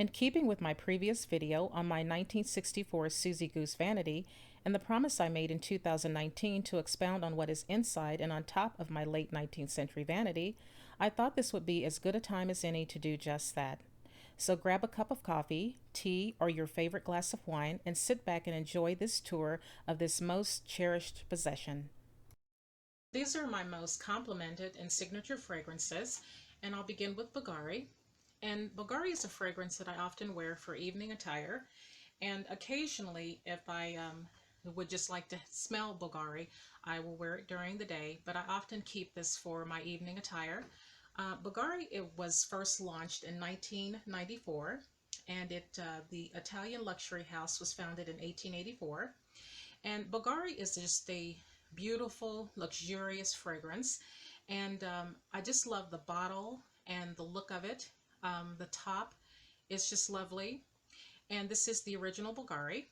In keeping with my previous video on my 1964 Suzy Goose Vanity and the promise I made in 2019 to expound on what is inside and on top of my late 19th century vanity, I thought this would be as good a time as any to do just that. So grab a cup of coffee, tea, or your favorite glass of wine and sit back and enjoy this tour of this most cherished possession. These are my most complimented and signature fragrances, and I'll begin with Bulgari. And Bulgari is a fragrance that I often wear for evening attire, and occasionally if I would just like to smell Bulgari, I will wear it during the day, but I often keep this for my evening attire. Bulgari, it was first launched in 1994, and the Italian luxury house was founded in 1884. And Bulgari is just a beautiful, luxurious fragrance, and I just love the bottle and the look of it. The top is just lovely, and this is the original Bulgari.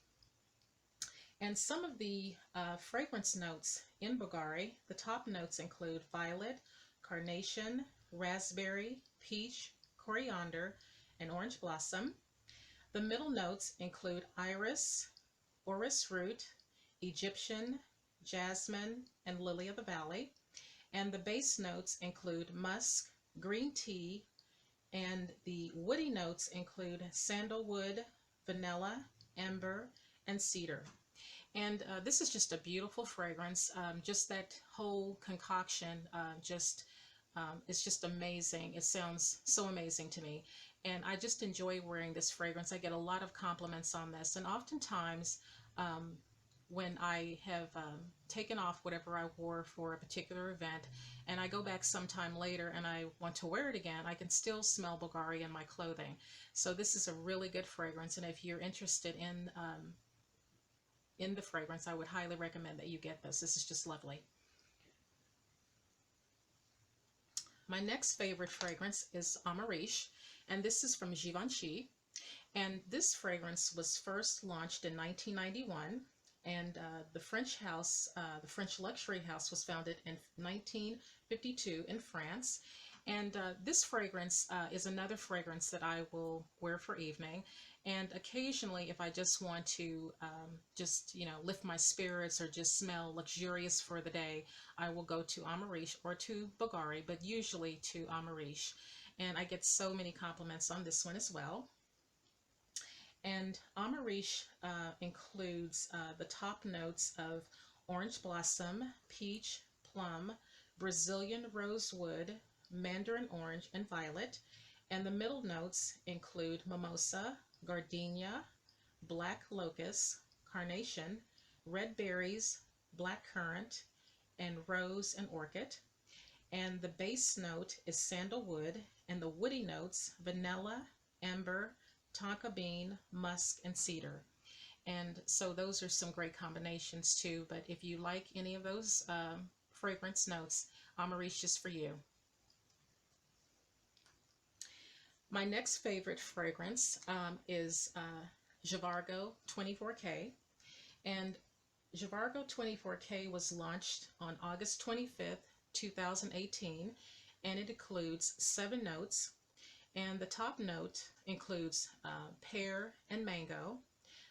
And some of the fragrance notes in Bulgari, the top notes include violet, carnation, raspberry, peach, coriander, and orange blossom. The middle notes include iris, orris root, Egyptian, jasmine, and lily of the valley. And the base notes include musk, green tea, and the woody notes include sandalwood, vanilla, amber, and cedar. And this is just a beautiful fragrance. Just that whole concoction it's just amazing. It sounds so amazing to me. And I just enjoy wearing this fragrance. I get a lot of compliments on this. And oftentimes, when I have taken off whatever I wore for a particular event and I go back sometime later and I want to wear it again, I can still smell Bulgari in my clothing. So this is a really good fragrance, and if you're interested in the fragrance, I would highly recommend that you get this. This is just lovely. My next favorite fragrance is Amarish, and this is from Givenchy. And this fragrance was first launched in 1991, and the French luxury house was founded in 1952 in France. And this fragrance is another fragrance that I will wear for evening. And occasionally, if I just want to lift my spirits or just smell luxurious for the day, I will go to Amarish or to Bulgari, but usually to Amarish. And I get so many compliments on this one as well. And Amarish includes the top notes of orange blossom, peach, plum, Brazilian rosewood, mandarin orange, and violet. And the middle notes include mimosa, gardenia, black locust, carnation, red berries, black currant, and rose and orchid. And the base note is sandalwood, and the woody notes vanilla, amber, tonka bean, musk, and cedar. And so those are some great combinations too, but if you like any of those fragrance notes, Amarish is for you. My next favorite fragrance is Javargo 24K, and Javargo 24K was launched on August 25th, 2018, and it includes 7 notes. And the top note includes pear and mango.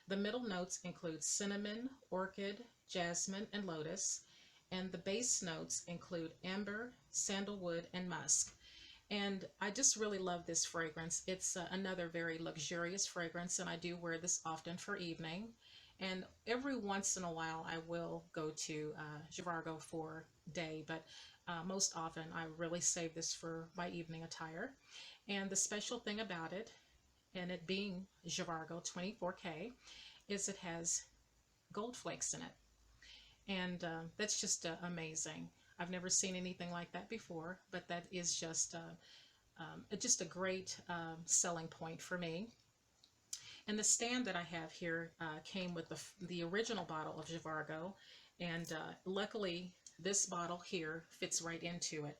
The middle notes include cinnamon, orchid, jasmine, and lotus. And the base notes include amber, sandalwood, and musk. And I just really love this fragrance. It's another very luxurious fragrance, and I do wear this often for evening. And every once in a while I will go to Javargo for day, but most often I really save this for my evening attire. And the special thing about it, and it being Javargo 24K, is it has gold flakes in it. And that's just amazing. I've never seen anything like that before, but that is just a great selling point for me. And the stand that I have here came with the original bottle of Javargo, and luckily this bottle here fits right into it.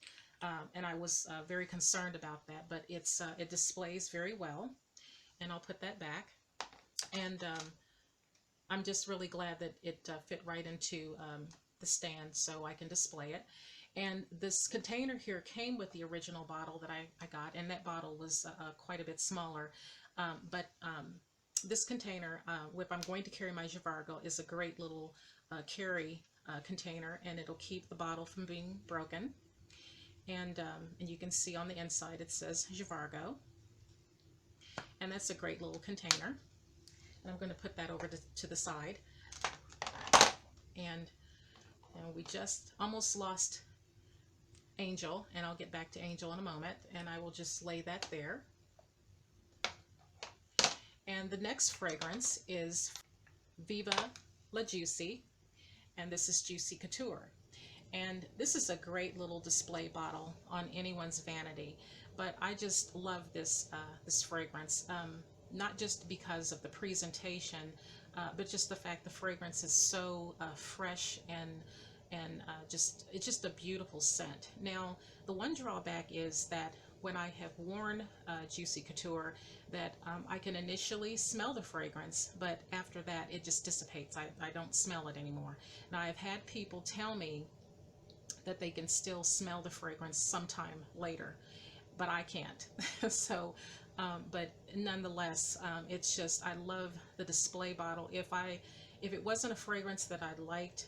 And I was very concerned about that, but it displays very well. And I'll put that back. And I'm just really glad that it fit right into the stand so I can display it. And this container here came with the original bottle that I got, and that bottle was quite a bit smaller. But this container, if I'm going to carry my Javargo, is a great little carry container, and it'll keep the bottle from being broken. And you can see on the inside it says Javargo, and that's a great little container. And I'm going to put that over to the side. And we just almost lost Angel, and I'll get back to Angel in a moment, and I will just lay that there. And the next fragrance is Viva La Juicy, and this is Juicy Couture. And this is a great little display bottle on anyone's vanity, but I just love this this fragrance, not just because of the presentation, but just the fact the fragrance is so fresh and it's just a beautiful scent. Now, the one drawback is that when I have worn Juicy Couture, that I can initially smell the fragrance, but after that it just dissipates. I don't smell it anymore. Now, I've had people tell me that they can still smell the fragrance sometime later, but I can't. So, but nonetheless, it's just, I love the display bottle. If it wasn't a fragrance that I liked,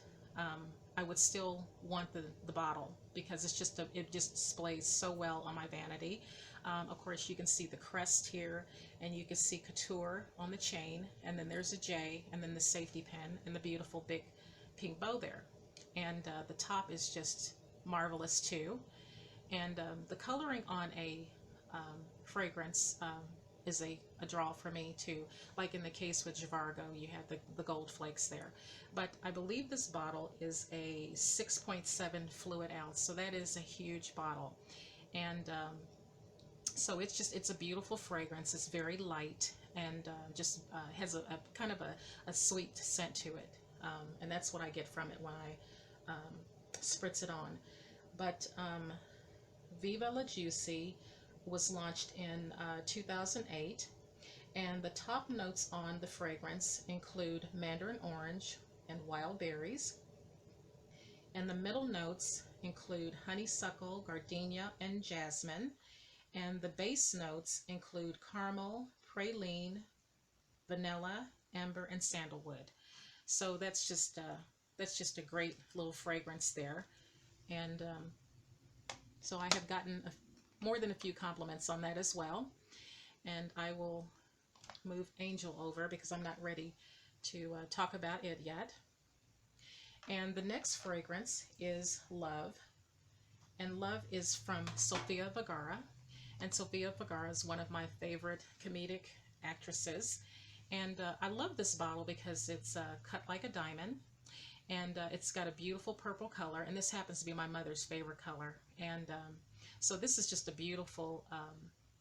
I would still want the bottle, because it's just it just displays so well on my vanity. Of course, you can see the crest here, and you can see Couture on the chain, and then there's a J, and then the safety pin, and the beautiful big pink bow there. And the top is just marvelous too. And the coloring on a fragrance is a draw for me too. Like in the case with Javargo, you have the gold flakes there. But I believe this bottle is a 6.7 fluid ounce, so that is a huge bottle. And so it's a beautiful fragrance. It's very light, and just has a kind of a sweet scent to it. And that's what I get from it when I spritz it on. But Viva La Juicy was launched in 2008, and the top notes on the fragrance include mandarin orange and wild berries, and the middle notes include honeysuckle, gardenia, and jasmine, and the base notes include caramel, praline, vanilla, amber, and sandalwood. So that's just a great little fragrance there. And so I have gotten more than a few compliments on that as well. And I will move Angel over because I'm not ready to talk about it yet. And the next fragrance is Love. And Love is from Sofia Vergara. And Sofia Vergara is one of my favorite comedic actresses. And I love this bottle because it's cut like a diamond. And it's got a beautiful purple color. And this happens to be my mother's favorite color. And so this is just a beautiful,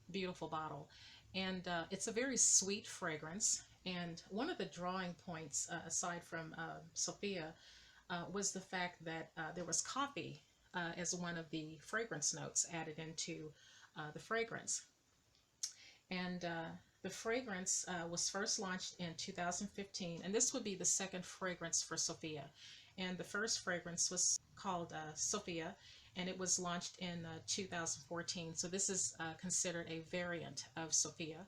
beautiful bottle. And it's a very sweet fragrance. And one of the drawing points, aside from Sophia, was the fact that there was coffee as one of the fragrance notes added into the fragrance. And the fragrance was first launched in 2015, and this would be the second fragrance for Sophia. And the first fragrance was called Sophia, and it was launched in 2014. So this is considered a variant of Sophia.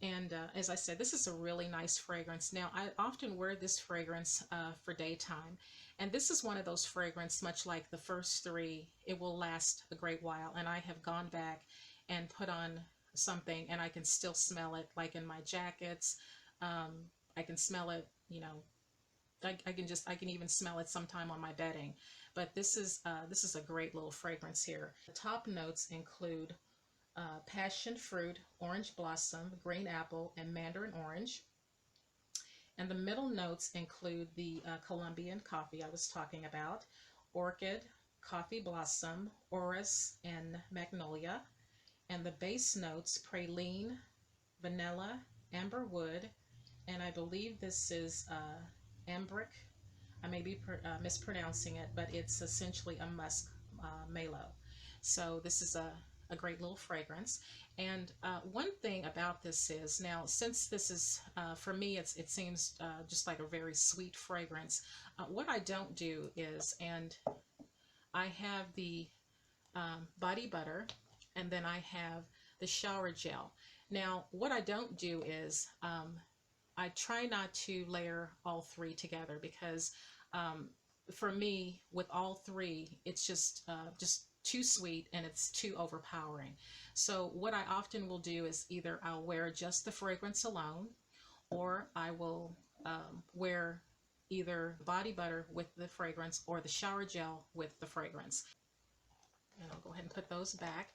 And as I said, this is a really nice fragrance. Now, I often wear this fragrance for daytime. And this is one of those fragrances, much like the first three, it will last a great while. And I have gone back and put on something and I can still smell it, like in my jackets. I can smell it, you know, I can even smell it sometime on my bedding. But this is a great little fragrance here. The top notes include passion fruit, orange blossom, green apple, and mandarin orange. And the middle notes include the Colombian coffee I was talking about, orchid, coffee blossom, orris, and magnolia. And the base notes, praline, vanilla, amber wood, and I believe this is ambric. I may be mispronouncing it, but it's essentially a musk mallow. So this is a great little fragrance. And one thing about this is, now since this is, for me, it seems just like a very sweet fragrance. What I don't do is, and I have the body butter, and then I have the shower gel. Now, what I don't do is I try not to layer all three together because for me, with all three, it's just too sweet and it's too overpowering. So what I often will do is either I'll wear just the fragrance alone, or I will wear either body butter with the fragrance or the shower gel with the fragrance. And I'll go ahead and put those back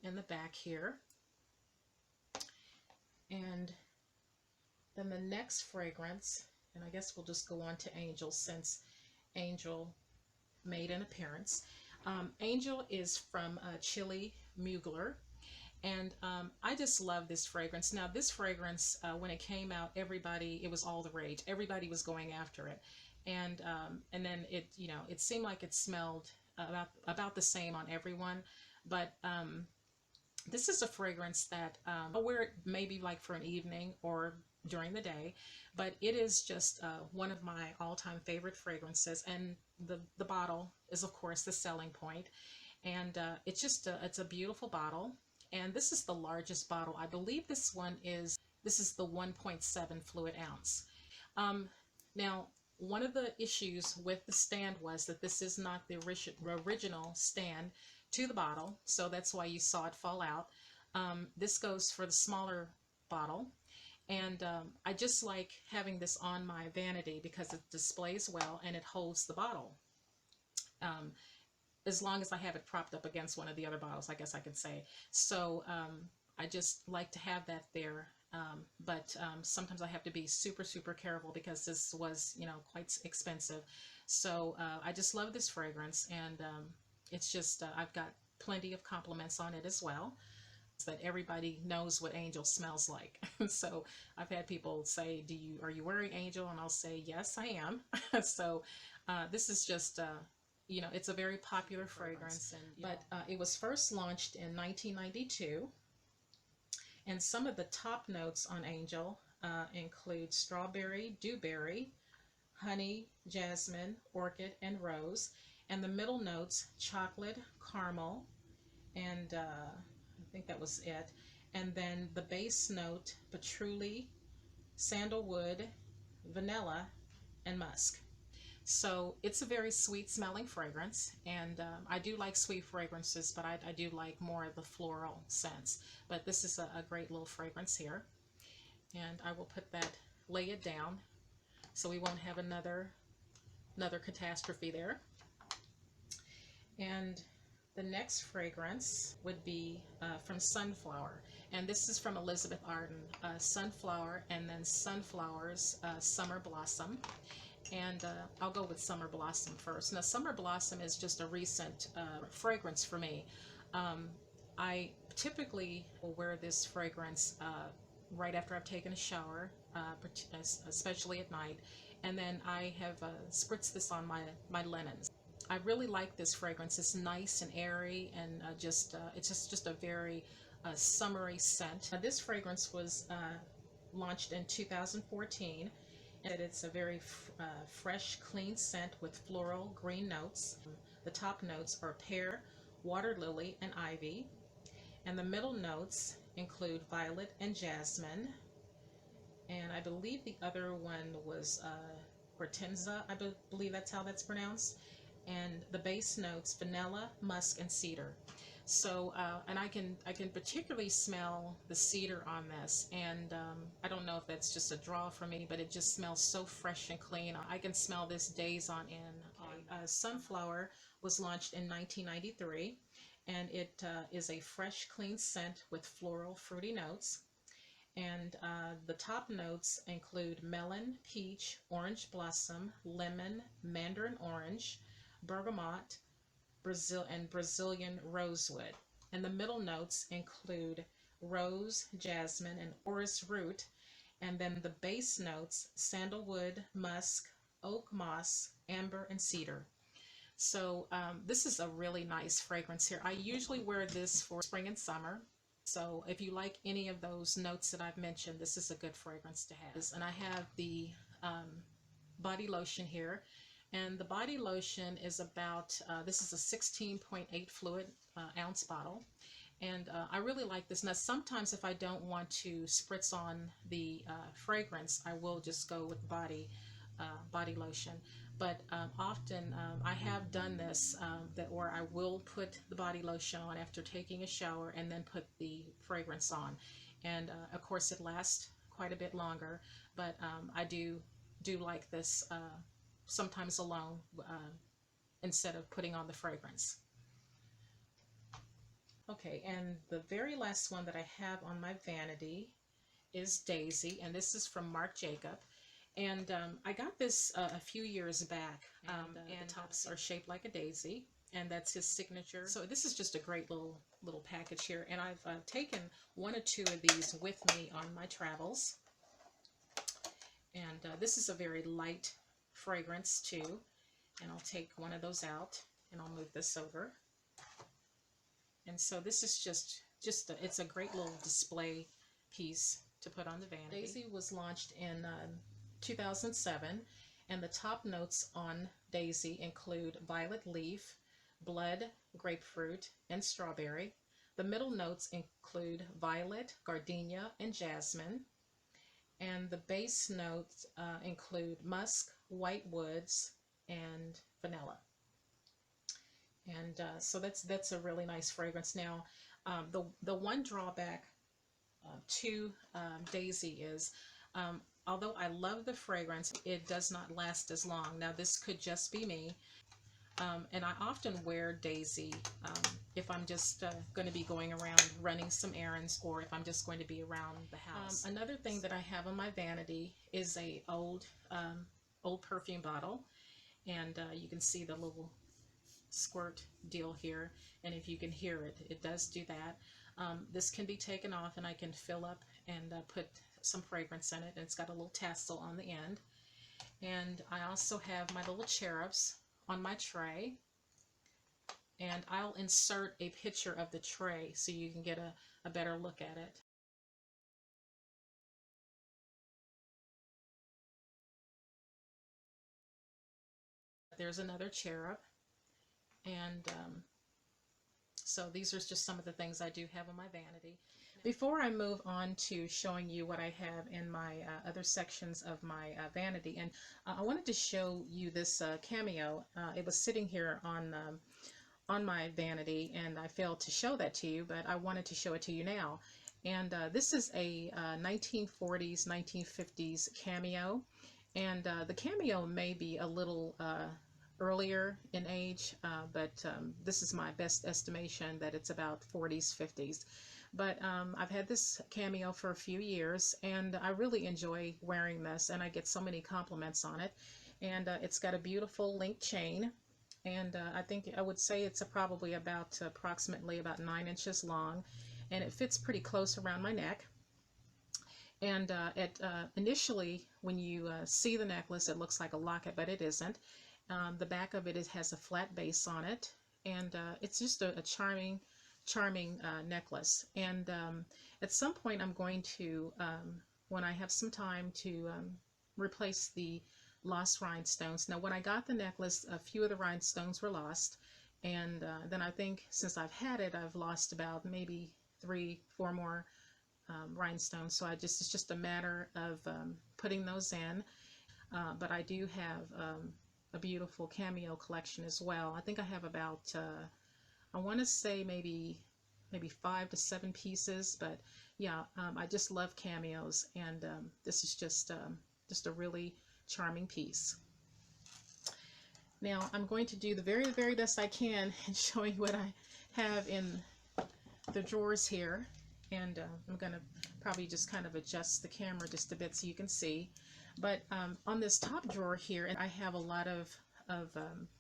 in the back here. And then the next fragrance, and I guess we'll just go on to Angel since Angel made an appearance. Angel is from Chili Mugler, and I just love this fragrance. Now this fragrance, when it came out, it was all the rage. Everybody was going after it, and then it seemed like it smelled about the same on everyone, but this is a fragrance that I'll wear it maybe like for an evening or during the day, but it is just one of my all-time favorite fragrances, and the bottle is of course the selling point, and it's a beautiful bottle, and this is the largest bottle. I believe this is the 1.7 fluid ounce. Now, one of the issues with the stand was that this is not the original stand to the bottle, so that's why you saw it fall out. This goes for the smaller bottle, and I just like having this on my vanity because it displays well and it holds the bottle. As long as I have it propped up against one of the other bottles, I guess I could say. So I just like to have that there. But sometimes I have to be super careful because this was, quite expensive. So I just love this fragrance, and it's just, I've got plenty of compliments on it as well, so that everybody knows what Angel smells like. So I've had people say, are you wearing Angel? And I'll say, yes, I am. So this is just, it's a very popular fragrance, but it was first launched in 1992. And some of the top notes on Angel include strawberry, dewberry, honey, jasmine, orchid, and rose. And the middle notes, chocolate, caramel, and I think that was it. And then the base note, patchouli, sandalwood, vanilla, and musk. So it's a very sweet smelling fragrance, and I do like sweet fragrances, but I do like more of the floral scents. But this is a great little fragrance here, and I will lay it down so we won't have another catastrophe there. And the next fragrance would be from Sunflower, and this is from Elizabeth Arden. Sunflower, and then Sunflower's Summer Blossom. And I'll go with Summer Blossom first. Now, Summer Blossom is just a recent fragrance for me. I typically will wear this fragrance right after I've taken a shower, especially at night, and then I have spritzed this on my linens. I really like this fragrance. It's nice and airy, and it's just a very summery scent. This fragrance was launched in 2014. And it's a very fresh, clean scent with floral green notes. The top notes are pear, water lily, and ivy. And the middle notes include violet and jasmine. And I believe the other one was hortensia. I believe that's how that's pronounced. And the base notes, vanilla, musk, and cedar. So, and I can particularly smell the cedar on this, and I don't know if that's just a draw for me, but it just smells so fresh and clean. I can smell this days on end. Sunflower was launched in 1993, and it is a fresh, clean scent with floral, fruity notes. And the top notes include melon, peach, orange blossom, lemon, mandarin orange, bergamot, Brazilian rosewood. And the middle notes include rose, jasmine, and orris root. And then the base notes, sandalwood, musk, oak moss, amber, and cedar. So this is a really nice fragrance here. I usually wear this for spring and summer. So if you like any of those notes that I've mentioned, this is a good fragrance to have. And I have the body lotion here. And the body lotion is about, this is a 16.8 fluid ounce bottle. And I really like this. Now, sometimes if I don't want to spritz on the fragrance, I will just go with body lotion. But often I have done this that where I will put the body lotion on after taking a shower and then put the fragrance on. And of course, it lasts quite a bit longer. But I do like this sometimes alone instead of putting on the fragrance. Okay, and the very last one that I have on my vanity is Daisy, and this is from Marc Jacob. And I got this a few years back, and the tops are shaped like a daisy, and that's his signature. So this is just a great little package here, and I've taken one or two of these with me on my travels. And this is a very light fragrance too, and I'll take one of those out, and I'll move this over. And so this is just it's a great little display piece to put on the vanity. Daisy was launched in 2007, and the top notes on Daisy include violet leaf, blood, grapefruit, and strawberry. The middle notes include violet, gardenia, and jasmine. And the base notes include musk, white woods, and vanilla. And so that's a really nice fragrance. Now, the one drawback to Daisy is, although I love the fragrance, it does not last as long. Now, this could just be me, and I often wear Daisy if I'm just going to be going around running some errands, or if I'm just going to be around the house. Another thing that I have on my vanity is a old perfume bottle, and you can see the little squirt deal here, and if you can hear it, it does do that. This can be taken off, and I can fill up and put some fragrance in it, and it's got a little tassel on the end. And I also have my little cherubs on my tray, and I'll insert a picture of the tray so you can get a better look at it. There's another cherub, and so these are just some of the things I do have on my vanity. Before I move on to showing you what I have in my other sections of my vanity, and I wanted to show you this cameo. It was sitting here on my vanity, and I failed to show that to you, but I wanted to show it to you now. And this is a 1940s, 1950s cameo, and the cameo may be a little earlier in age, but this is my best estimation that it's about 40s, 50s. But I've had this cameo for a few years, and I really enjoy wearing this, and I get so many compliments on it. And it's got a beautiful link chain, and I would say it's probably approximately about 9 inches long, and it fits pretty close around my neck. And initially, when you see the necklace, it looks like a locket, but it isn't. The back of it has a flat base on it, and it's just a charming necklace. And at some point I'm going to, when I have some time, to replace the lost rhinestones. Now, when I got the necklace, a few of the rhinestones were lost, and then I think since I've had it, I've lost about maybe 3-4 more rhinestones. So it's just a matter of putting those in. But I do have a beautiful cameo collection as well. I think I have about I want to say maybe 5 to 7 pieces, but yeah, I just love cameos, and this is just a really charming piece. Now I'm going to do the very best I can in showing what I have in the drawers here, and I'm going to probably just kind of adjust the camera just a bit so you can see. But on this top drawer here, and I have a lot of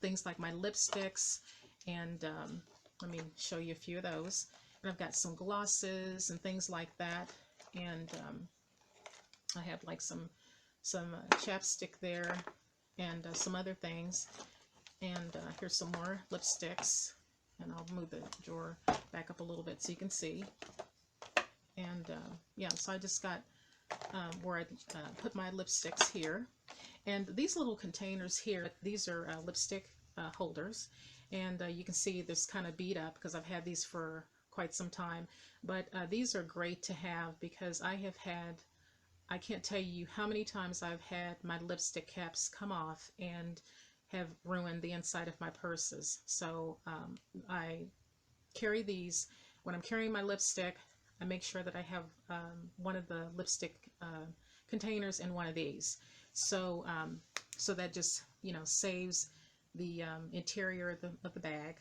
things like my lipsticks, and let me show you a few of those. And I've got some glosses and things like that, and I have like some chapstick there, and some other things. And here's some more lipsticks, and I'll move the drawer back up a little bit so you can see. And yeah, so I just got where I put my lipsticks here. And these little containers here, these are lipstick holders, and you can see this kind of beat up because I've had these for quite some time. But these are great to have because I can't tell you how many times I've had my lipstick caps come off and have ruined the inside of my purses. So I carry these. When I'm carrying my lipstick, I make sure that I have one of the lipstick containers in one of these. So so that just, you know, saves the interior of the bag.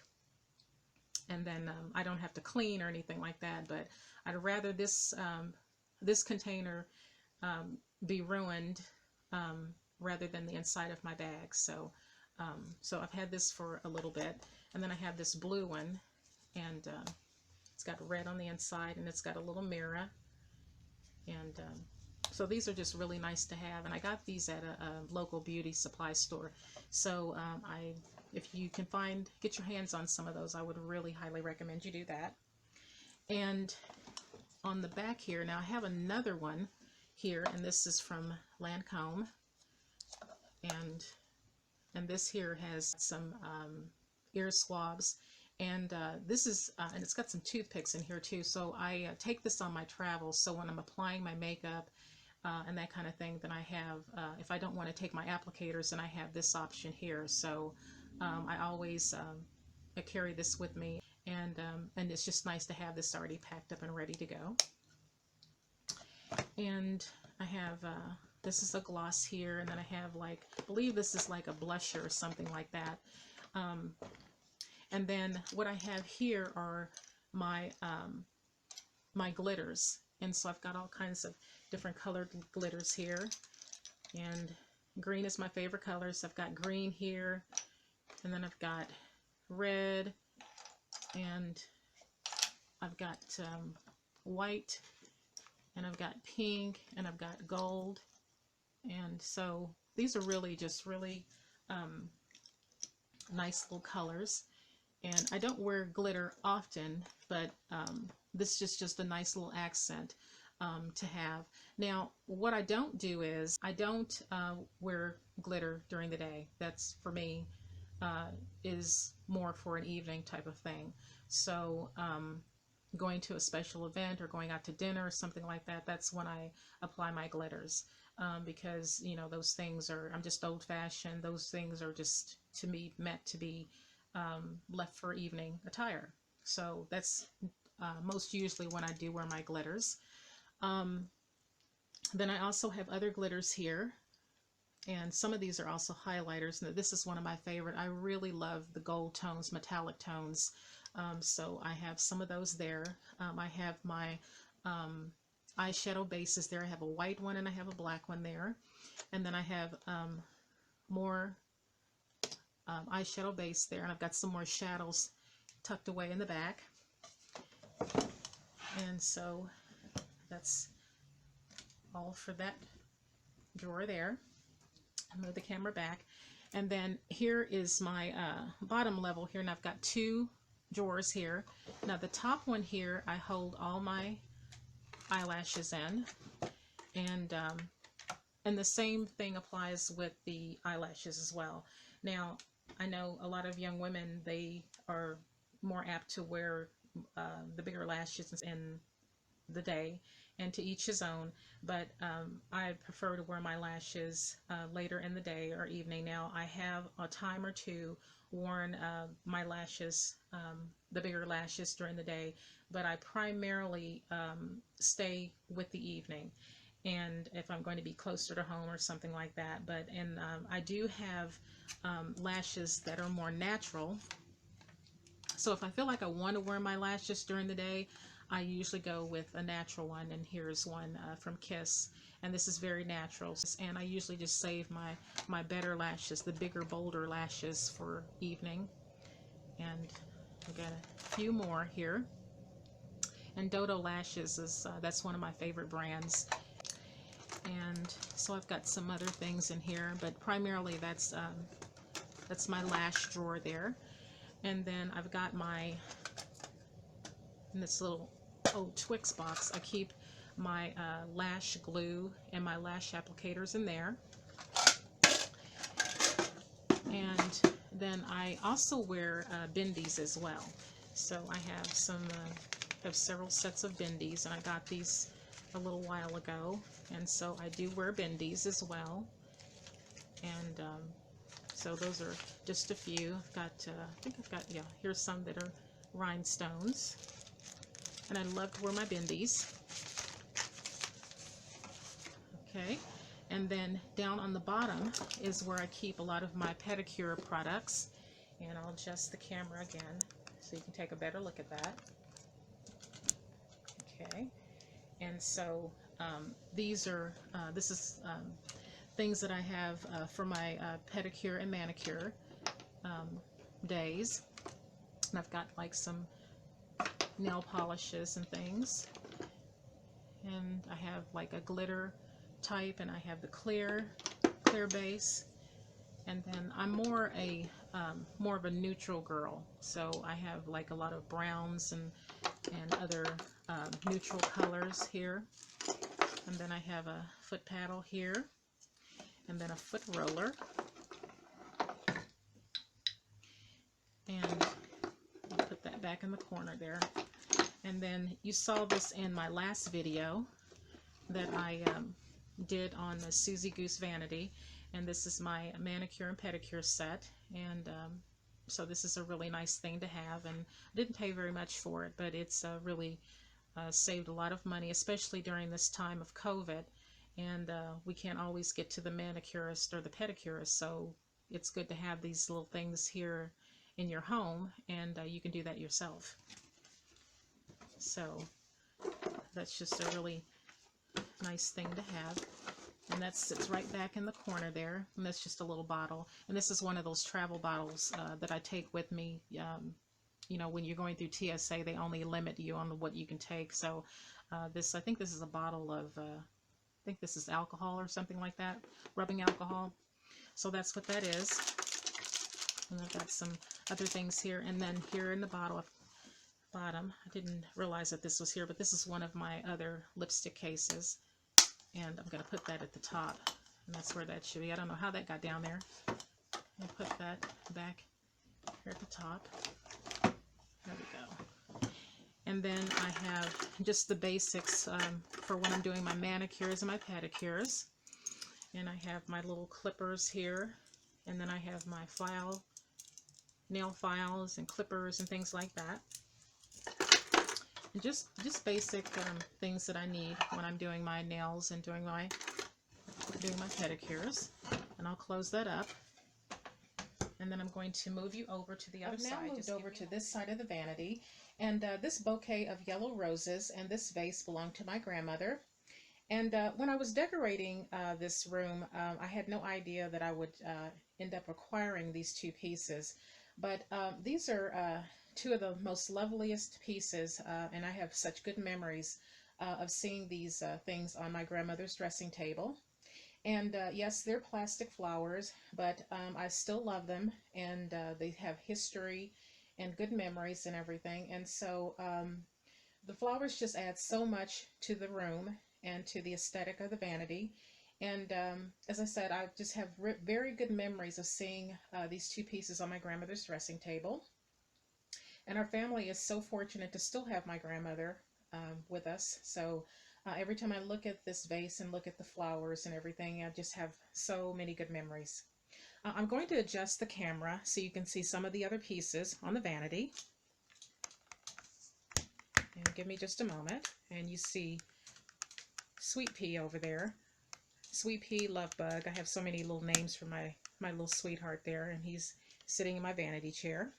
And then I don't have to clean or anything like that, but I'd rather this this container be ruined rather than the inside of my bag. So so I've had this for a little bit, and then I have this blue one, and it's got red on the inside, and it's got a little mirror, and so these are just really nice to have. And I got these at a local beauty supply store. So if you can get your hands on some of those, I would really highly recommend you do that. And on the back here, now I have another one here, and this is from Lancome, and this here has some ear swabs, and this is and it's got some toothpicks in here too. So I take this on my travels, so when I'm applying my makeup and that kind of thing, then I have if I don't want to take my applicators, then I have this option here. So I always I carry this with me, and it's just nice to have this already packed up and ready to go. And I have this is a gloss here, and then I have, like, I believe this is like a blusher or something like that. And then what I have here are my my glitters, and so I've got all kinds of different colored glitters here, and green is my favorite color, so I've got green here, and then I've got red, and I've got white, and I've got pink, and I've got gold. And so these are really just really nice little colors. And I don't wear glitter often, but this is just a nice little accent to have. Now, what I don't do is I don't wear glitter during the day. That's, for me, is more for an evening type of thing. So going to a special event or going out to dinner or something like that, that's when I apply my glitters. Because, you know, those things are, I'm just old-fashioned. Those things are just, to me, meant to be left for evening attire. So that's most usually when I do wear my glitters. Then I also have other glitters here, and some of these are also highlighters. Now, this is one of my favorite. I really love the gold tones, metallic tones. So I have some of those there. I have my eyeshadow bases there. I have a white one and I have a black one there. And then I have more eyeshadow base there, and I've got some more shadows tucked away in the back. And so that's all for that drawer there. I'll move the camera back. And then here is my bottom level here, and I've got two drawers here. Now the top one here, I hold all my eyelashes in, and the same thing applies with the eyelashes as well. Now, I know a lot of young women, they are more apt to wear the bigger lashes in the day, and to each his own, but I prefer to wear my lashes later in the day or evening. Now, I have a time or two worn my lashes, the bigger lashes, during the day, but I primarily stay with the evening, and if I'm going to be closer to home or something like that. But I do have lashes that are more natural. So if I feel like I want to wear my lashes during the day, I usually go with a natural one, and here's one from Kiss, and this is very natural. And I usually just save my better lashes, the bigger, bolder lashes, for evening. And I've got a few more here. And Dodo Lashes is that's one of my favorite brands. And so I've got some other things in here, but primarily that's my lash drawer there. And then I've got in this little old Twix box, I keep my lash glue and my lash applicators in there. And then I also wear bendies as well. So I have some have several sets of bendies, and I got these a little while ago, and so I do wear bendies as well. And so those are just a few. I've got, I think I've got, yeah, here's some that are rhinestones, and I love to wear my bendies. Okay, and then down on the bottom is where I keep a lot of my pedicure products, and I'll adjust the camera again so you can take a better look at that. Okay, and so these are, this is things that I have for my pedicure and manicure days. And I've got like some nail polishes and things, and I have like a glitter type, and I have the clear base, and then I'm more of a neutral girl, so I have like a lot of browns and other neutral colors here. And then I have a foot paddle here, and then a foot roller, and I'll put that back in the corner there. And then you saw this in my last video that I did on the Susie Goose Vanity, and this is my manicure and pedicure set. And so this is a really nice thing to have, and I didn't pay very much for it, but it's really saved a lot of money, especially during this time of COVID, and we can't always get to the manicurist or the pedicurist, so it's good to have these little things here in your home, and you can do that yourself. So that's just a really nice thing to have, and that sits right back in the corner there, and that's just a little bottle, and this is one of those travel bottles that I take with me. You know, when you're going through TSA, they only limit you on what you can take. So I think this is a bottle of, I think this is alcohol or something like that, rubbing alcohol. So that's what that is. And I've got some other things here. And then here in the bottom, I didn't realize that this was here, but this is one of my other lipstick cases. And I'm going to put that at the top. And that's where that should be. I don't know how that got down there. I'll put that back here at the top. There we go. And then I have just the basics for when I'm doing my manicures and my pedicures. And I have my little clippers here. And then I have my nail files and clippers and things like that. And just basic things that I need when I'm doing my nails and doing my pedicures. And I'll close that up. And then I'm going to move you over to the other side. I've now moved over to this side of the vanity, and this bouquet of yellow roses and this vase belonged to my grandmother. And when I was decorating this room, I had no idea that I would end up acquiring these two pieces. But these are two of the most loveliest pieces, and I have such good memories of seeing these things on my grandmother's dressing table. And yes, they're plastic flowers, but I still love them, and they have history and good memories and everything. And so the flowers just add so much to the room and to the aesthetic of the vanity. And as I said, I just have very good memories of seeing these two pieces on my grandmother's dressing table. And our family is so fortunate to still have my grandmother with us. So every time I look at this vase and look at the flowers and everything, I just have so many good memories. I'm going to adjust the camera so you can see some of the other pieces on the vanity. And give me just a moment. And you see Sweet Pea over there. Sweet Pea, Love Bug. I have so many little names for my little sweetheart there, and he's sitting in my vanity chair.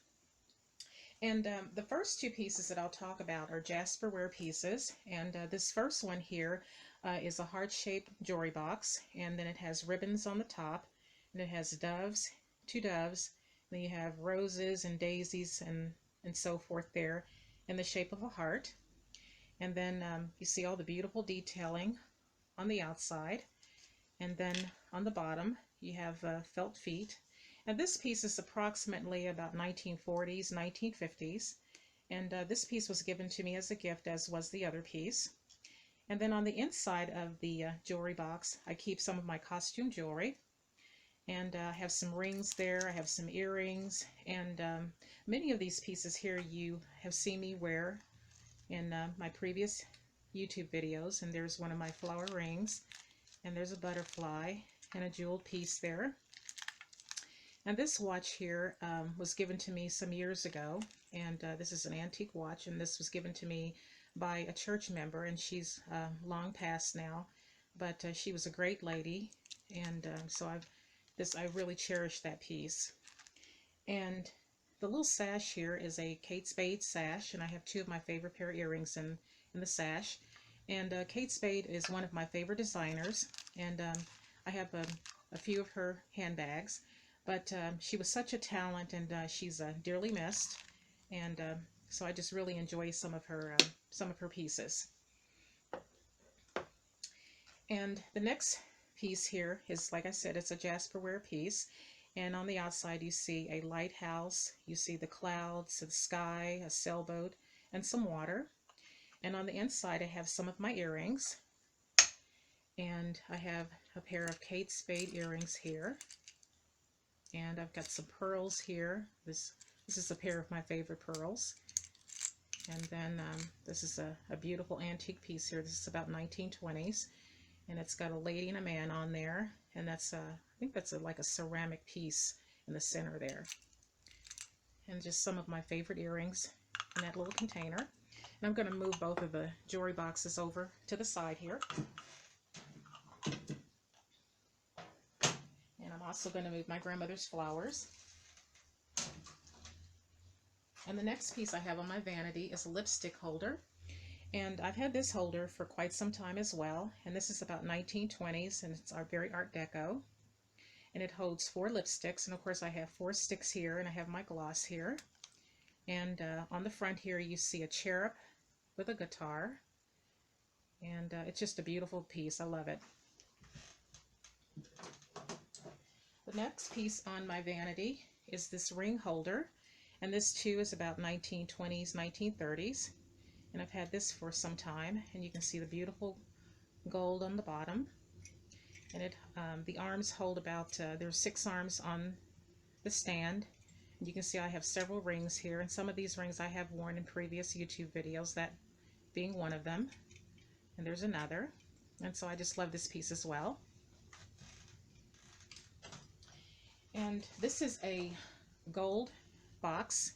And the first two pieces that I'll talk about are Jasperware pieces, and this first one here is a heart-shaped jewelry box, and then it has ribbons on the top, and it has doves, two doves, then you have roses and daisies and so forth there in the shape of a heart. And then you see all the beautiful detailing on the outside, and then on the bottom you have felt feet. And this piece is approximately about 1940s, 1950s. And this piece was given to me as a gift, as was the other piece. And then on the inside of the jewelry box, I keep some of my costume jewelry. And I have some rings there, I have some earrings, and many of these pieces here you have seen me wear in my previous YouTube videos, and there's one of my flower rings, and there's a butterfly and a jeweled piece there. And this watch here was given to me some years ago, and this is an antique watch, and this was given to me by a church member, and she's long past now, but she was a great lady, and so I really cherish that piece. And the little sash here is a Kate Spade sash, and I have two of my favorite pair of earrings in the sash. And Kate Spade is one of my favorite designers, and I have a few of her handbags. But she was such a talent, and she's dearly missed. And so I just really enjoy some of her pieces. And the next piece here is, like I said, it's a Jasperware piece. And on the outside you see a lighthouse, you see the clouds, the sky, a sailboat, and some water. And on the inside I have some of my earrings. And I have a pair of Kate Spade earrings here. And I've got some pearls here. This is a pair of my favorite pearls. And then this is a beautiful antique piece here. This is about 1920s. And it's got a lady and a man on there. And that's I think that's like a ceramic piece in the center there. And just some of my favorite earrings in that little container. And I'm going to move both of the jewelry boxes over to the side here. And I'm also going to move my grandmother's flowers. And the next piece I have on my vanity is a lipstick holder. And I've had this holder for quite some time as well. And this is about 1920s, and it's very Art Deco. And it holds 4 lipsticks. And of course I have 4 sticks here, and I have my gloss here. And on the front here you see a cherub with a guitar. And it's just a beautiful piece. I love it. The next piece on my vanity is this ring holder. And this too is about 1920s, 1930s. And I've had this for some time. And you can see the beautiful gold on the bottom. And the arms hold about, there's 6 arms on the stand. And you can see I have several rings here. And some of these rings I have worn in previous YouTube videos, that being one of them. And there's another. And so I just love this piece as well. And this is a gold box,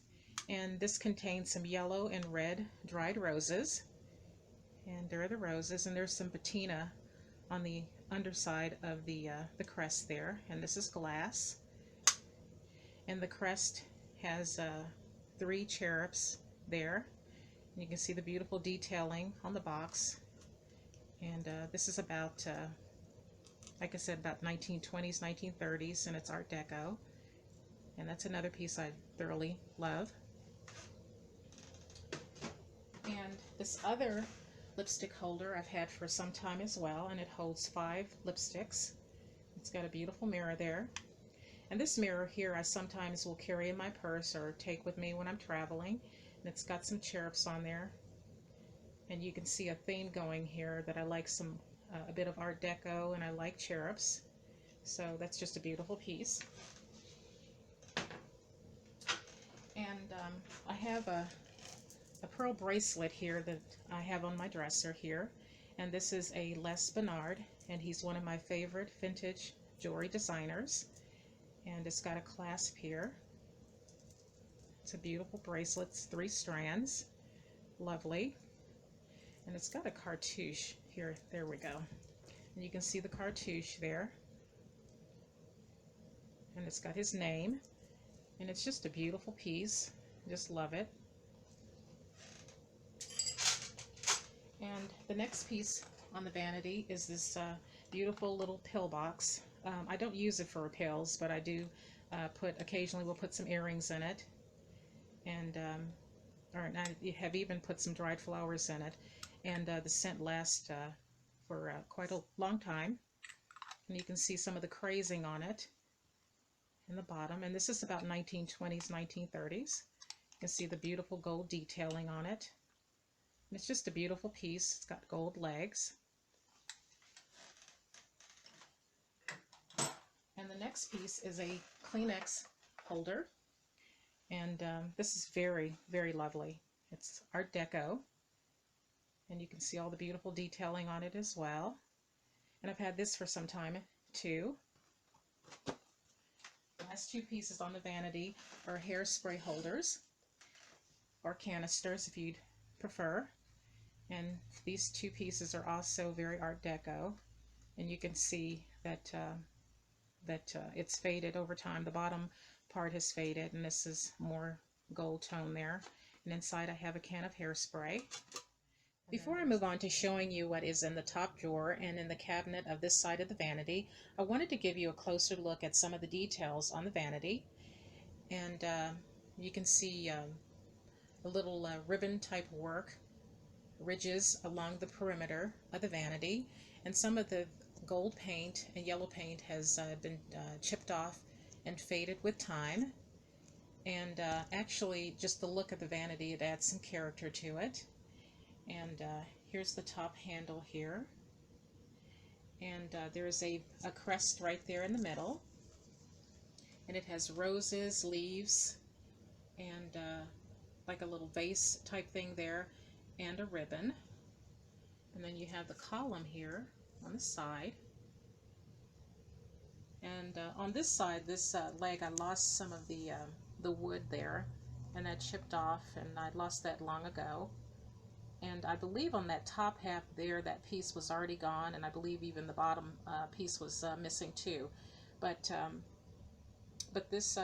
and this contains some yellow and red dried roses. And there are the roses, and there's some patina on the underside of the crest there. And this is glass. And the crest has 3 cherubs there. And you can see the beautiful detailing on the box. And this is about, like I said, about 1920s, 1930s, and it's Art Deco. And that's another piece I thoroughly love. And this other lipstick holder I've had for some time as well, and it holds 5 lipsticks. It's got a beautiful mirror there. And this mirror here I sometimes will carry in my purse or take with me when I'm traveling. And it's got some cherubs on there. And you can see a theme going here that I like a bit of Art Deco, and I like cherubs. So that's just a beautiful piece. And I have a pearl bracelet here that I have on my dresser here. And this is a Les Bernard, and he's one of my favorite vintage jewelry designers. And it's got a clasp here. It's a beautiful bracelet. It's 3 strands. Lovely. And it's got a cartouche here. There we go. And you can see the cartouche there. And it's got his name. And it's just a beautiful piece. Just love it. And the next piece on the vanity is this beautiful little pill box. I don't use it for pills, but I do occasionally we'll put some earrings in it. And I have even put some dried flowers in it. And the scent lasts for quite a long time. And you can see some of the crazing on it in the bottom. And this is about 1920s, 1930s. You can see the beautiful gold detailing on it. And it's just a beautiful piece. It's got gold legs. And the next piece is a Kleenex holder. And this is very, very lovely. It's Art Deco. And you can see all the beautiful detailing on it as well. And I've had this for some time too. The last two pieces on the vanity are hairspray holders, or canisters if you'd prefer. And these two pieces are also very Art Deco. And you can see that it's faded over time. The bottom part has faded, and this is more gold tone there. And inside I have a can of hairspray. Before I move on to showing you what is in the top drawer and in the cabinet of this side of the vanity, I wanted to give you a closer look at some of the details on the vanity. And you can see a little ribbon type work, ridges along the perimeter of the vanity, and some of the gold paint and yellow paint has been chipped off and faded with time. And actually, just the look of the vanity, it adds some character to it. And here's the top handle here. And there's a crest right there in the middle. And it has roses, leaves, and like a little vase type thing there, and a ribbon. And then you have the column here on the side. And on this side, this leg, I lost some of the wood there, and that chipped off, and I lost that long ago. And I believe on that top half there, that piece was already gone, and I believe even the bottom piece was missing too. But this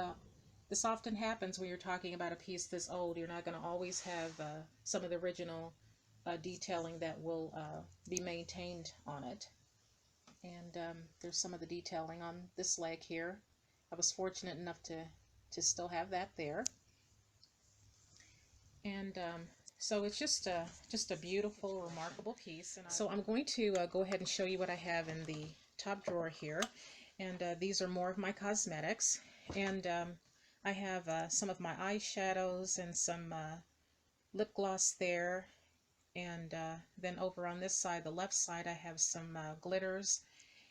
often happens when you're talking about a piece this old. You're not going to always have some of the original detailing that will be maintained on it. And there's some of the detailing on this leg here. I was fortunate enough to still have that there. And so it's just a beautiful, remarkable piece. And so I'm going to go ahead and show you what I have in the top drawer here. And these are more of my cosmetics. And I have some of my eyeshadows and some lip gloss there. And then over on this side, the left side, I have some glitters.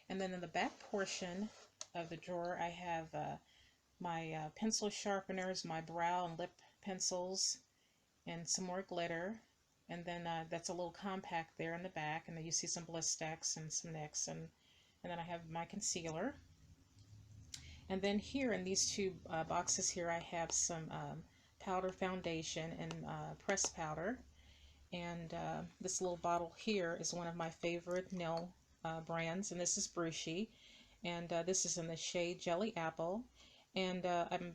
And then in the back portion of the drawer, I have my pencil sharpeners, my brow and lip pencils, and some more glitter. And then that's a little compact there in the back. And then you see some bliss stacks and some NYX. And then I have my concealer. And then here in these two boxes here, I have some powder foundation and pressed powder. And this little bottle here is one of my favorite nail brands, and this is Brucey, and this is in the shade Jelly Apple. And I'm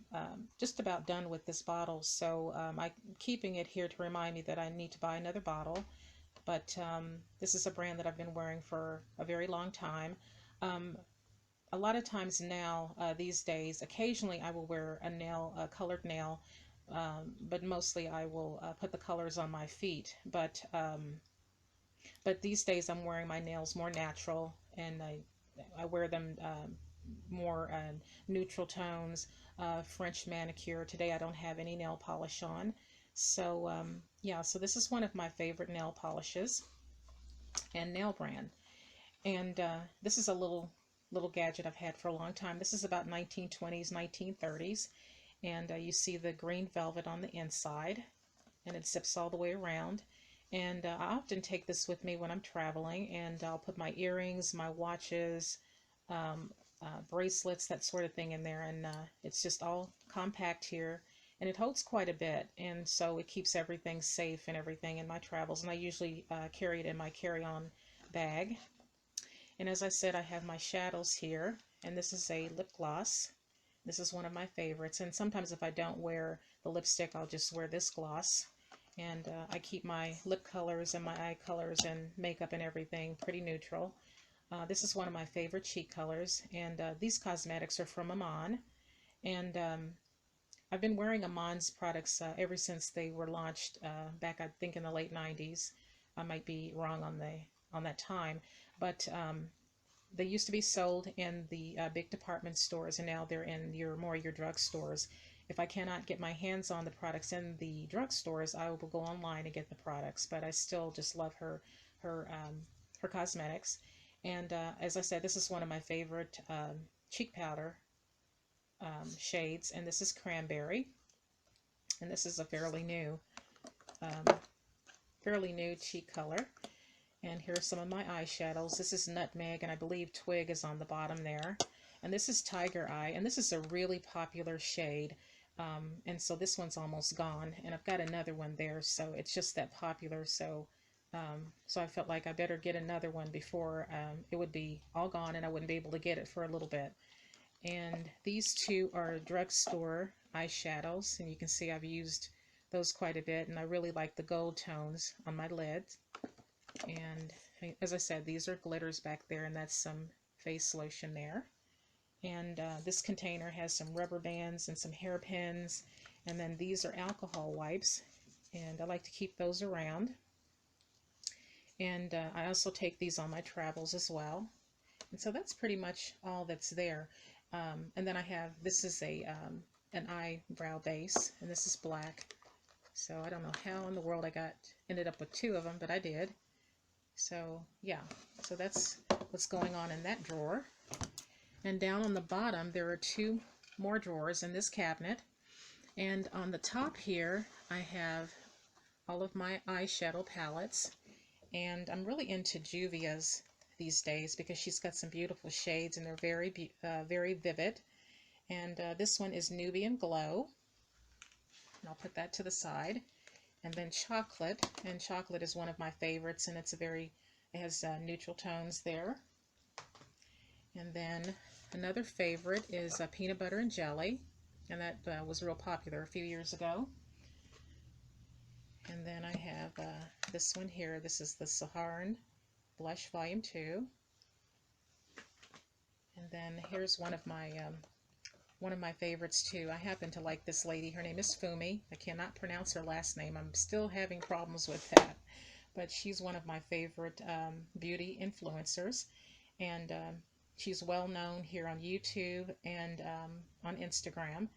just about done with this bottle, so I'm keeping it here to remind me that I need to buy another bottle. But this is a brand that I've been wearing for a very long time. A lot of times now, these days, occasionally I will wear a colored nail, but mostly I will put the colors on my feet. But these days I'm wearing my nails more natural, and I wear them more neutral tones, French manicure. Today I don't have any nail polish on. So yeah, so this is one of my favorite nail polishes and nail brand. And this is a little gadget I've had for a long time. This is about 1920s, 1930s. And you see the green velvet on the inside, and it zips all the way around. And I often take this with me when I'm traveling, and I'll put my earrings, my watches, bracelets, that sort of thing in there. And it's just all compact here, and it holds quite a bit, and so it keeps everything safe and everything in my travels. And I usually carry it in my carry-on bag. And as I said, I have my shadows here, and this is a lip gloss. This is one of my favorites, and sometimes if I don't wear the lipstick, I'll just wear this gloss. And I keep my lip colors and my eye colors and makeup and everything pretty neutral. This is one of my favorite cheek colors, and these cosmetics are from Amon. And I've been wearing Amon's products ever since they were launched back, I think, in the late 90s. I might be wrong on that time, but they used to be sold in the big department stores, and now they're in your drug stores. If I cannot get my hands on the products in the drug stores, I will go online and get the products. But I still just love her cosmetics. And as I said, this is one of my favorite cheek powder shades, and this is Cranberry. And this is a fairly new fairly new cheek color. And here's some of my eyeshadows. This is Nutmeg, and I believe Twig is on the bottom there. And this is Tiger Eye, and this is a really popular shade. And so this one's almost gone, and I've got another one there, so it's just that popular. So I felt like I better get another one before it would be all gone and I wouldn't be able to get it for a little bit. And these two are drugstore eyeshadows, and you can see I've used those quite a bit, and I really like the gold tones on my lids. And as I said, these are glitters back there, and that's some face lotion there. And this container has some rubber bands and some hairpins, and then these are alcohol wipes, and I like to keep those around. And I also take these on my travels as well. And so that's pretty much all that's there. And then I have, this is an eyebrow base, and this is black. So I don't know how in the world I ended up with two of them, but I did. So yeah, so that's what's going on in that drawer. And down on the bottom there are two more drawers in this cabinet. And on the top here I have all of my eyeshadow palettes. And I'm really into Juvia's these days because she's got some beautiful shades, and they're very vivid. And this one is Nubian Glow. And I'll put that to the side. And then Chocolate, and Chocolate is one of my favorites, and it has neutral tones there. And then another favorite is Peanut Butter and Jelly, and that was real popular a few years ago. And then I have this one here. This is the Saharan Blush Volume 2. And then here's one of my favorites too. I happen to like this lady. Her name is Fumi. I cannot pronounce her last name. I'm still having problems with that. But she's one of my favorite beauty influencers. And she's well known here on YouTube and on Instagram.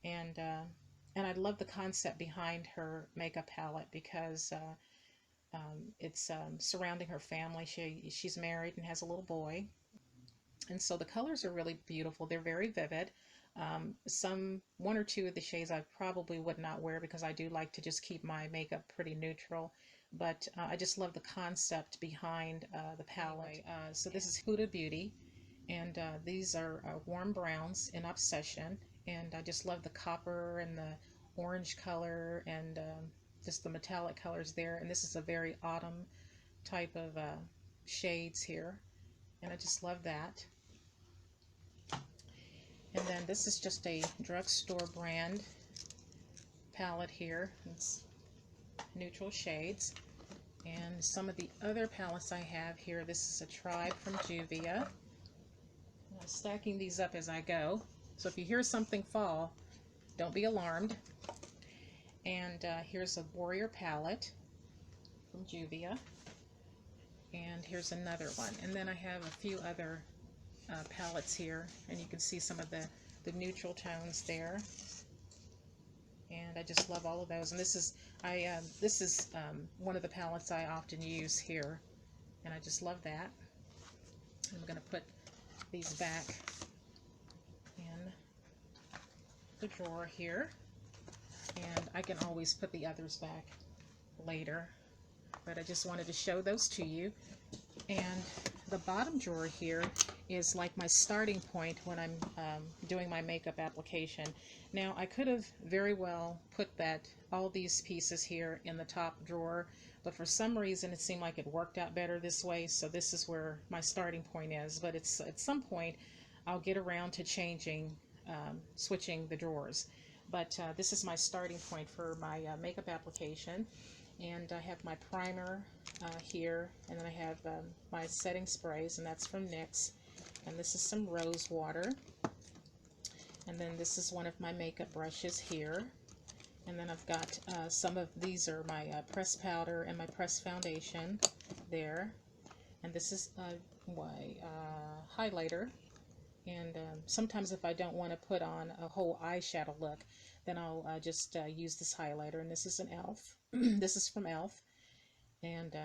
And I love the concept behind her makeup palette because it's surrounding her family. She's married and has a little boy. And so the colors are really beautiful. They're very vivid. One or two of the shades I probably would not wear because I do like to just keep my makeup pretty neutral. But I just love the concept behind the palette. So this is Huda Beauty, and these are warm browns in Obsession. And I just love the copper and the orange color and just the metallic colors there. And this is a very autumn type of shades here. And I just love that. And then this is just a drugstore brand palette here. It's neutral shades. And some of the other palettes I have here, this is a Tribe from Juvia. I'm stacking these up as I go. So if you hear something fall, don't be alarmed. And here's a Warrior palette from Juvia. And here's another one. And then I have a few other palettes here, and you can see some of the neutral tones there. And I just love all of those. And this is one of the palettes I often use here, and I just love that. I'm going to put these back in the drawer here, and I can always put the others back later, but I just wanted to show those to you. And the bottom drawer here is like my starting point when I'm doing my makeup application. Now I could have very well put all these pieces here in the top drawer, but for some reason it seemed like it worked out better this way, so this is where my starting point is. But it's at some point I'll get around to switching the drawers. But this is my starting point for my makeup application. And I have my primer here, and then I have my setting sprays, and that's from NYX. And this is some rose water. And then this is one of my makeup brushes here. And then I've got some of these are my pressed powder and my pressed foundation there. And this is my highlighter. And sometimes if I don't want to put on a whole eyeshadow look, then I'll just use this highlighter. And this is an e.l.f. This is from e.l.f. And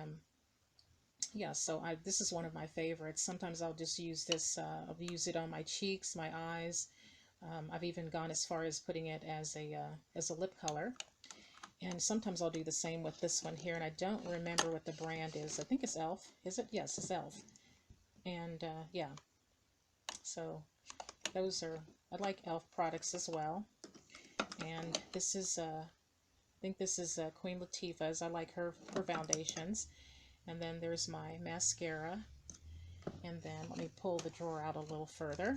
yeah, so this is one of my favorites. Sometimes I'll just use this, I'll use it on my cheeks, my eyes. I've even gone as far as putting it as a lip color. And sometimes I'll do the same with this one here, and I don't remember what the brand is. I think it's Elf. Is it? Yes, it's Elf. And yeah, so those are, I like Elf products as well. And this is, I think this is Queen Latifah's. I like her foundations. And then there's my mascara. And then let me pull the drawer out a little further.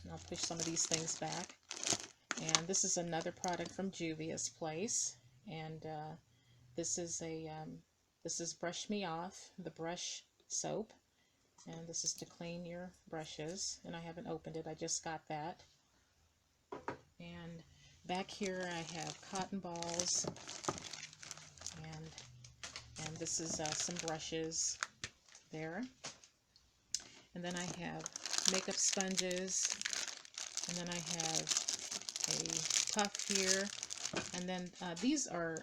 And I'll push some of these things back. And this is another product from Juvia's Place. And this is Brush Me Off, the brush soap. And this is to clean your brushes. And I haven't opened it, I just got that. And back here I have cotton balls. And this is some brushes there. And then I have makeup sponges. And then I have a puff here. And then these are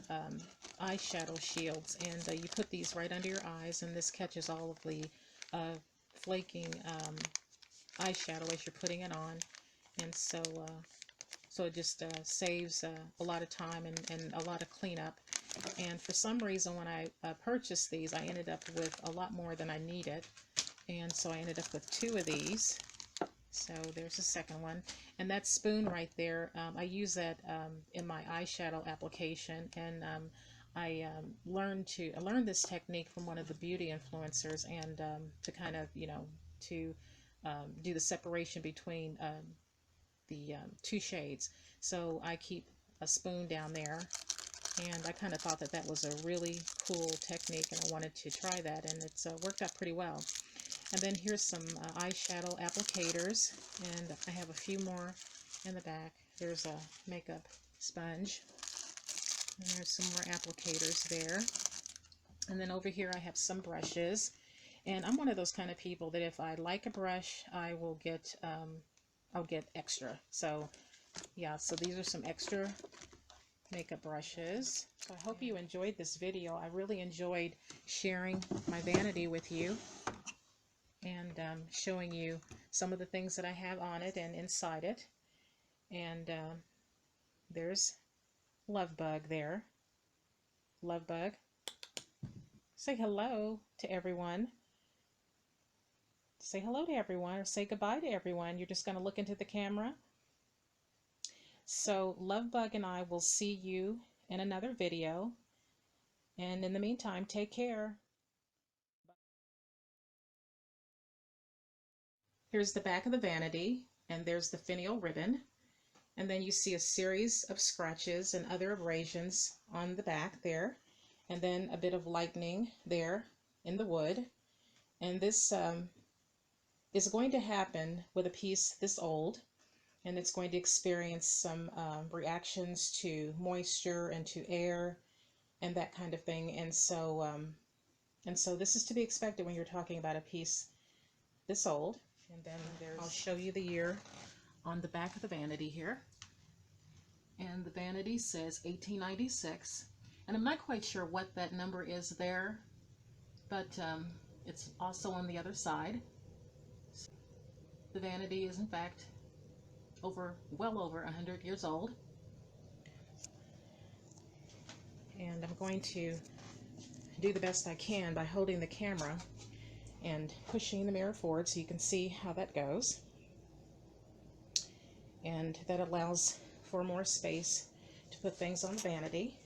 eyeshadow shields, and you put these right under your eyes, and this catches all of the flaking eyeshadow as you're putting it on. And so so it just saves a lot of time and a lot of cleanup. And for some reason, when I purchased these, I ended up with a lot more than I needed, and so I ended up with 2 of these. So there's the second one. And that spoon right there, I use that in my eyeshadow application. And I learned this technique from one of the beauty influencers, and to kind of, to do the separation between the 2 shades. So I keep a spoon down there, and I kind of thought that that was a really cool technique, and I wanted to try that, and it's worked out pretty well. And then here's some eyeshadow applicators, and I have a few more in the back. There's a makeup sponge, and there's some more applicators there. And then over here I have some brushes, and I'm one of those kind of people that if I like a brush, I will get, I'll get extra. So yeah, so these are some extra makeup brushes. So I hope you enjoyed this video. I really enjoyed sharing my vanity with you, and showing you some of the things that I have on it and inside it. And there's Lovebug there. Lovebug, say hello to everyone. Say hello to everyone, or say goodbye to everyone. You're just going to look into the camera. So Lovebug and I will see you in another video. And in the meantime, take care. Here's the back of the vanity, and there's the finial ribbon. And then you see a series of scratches and other abrasions on the back there. And then a bit of lightening there in the wood. And this is going to happen with a piece this old. And it's going to experience some reactions to moisture and to air and that kind of thing. And so this is to be expected when you're talking about a piece this old. And then I'll show you the year on the back of the vanity here. And the vanity says 1896. And I'm not quite sure what that number is there, but it's also on the other side. So the vanity is in fact well over 100 years old. And I'm going to do the best I can by holding the camera and pushing the mirror forward so you can see how that goes. And that allows for more space to put things on the vanity.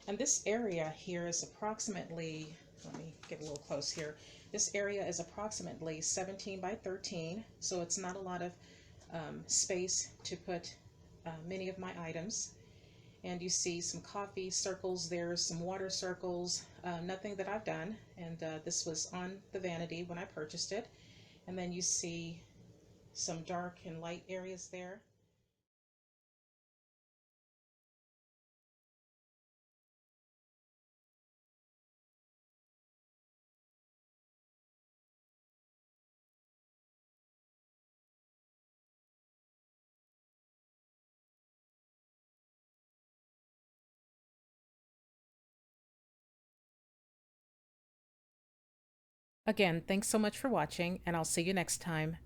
And this area here is approximately, let me get a little close here. This area is approximately 17 by 13, so it's not a lot of space to put many of my items. And you see some coffee circles there, some water circles, nothing that I've done. And this was on the vanity when I purchased it. And then you see some dark and light areas there. Again, thanks so much for watching, and I'll see you next time.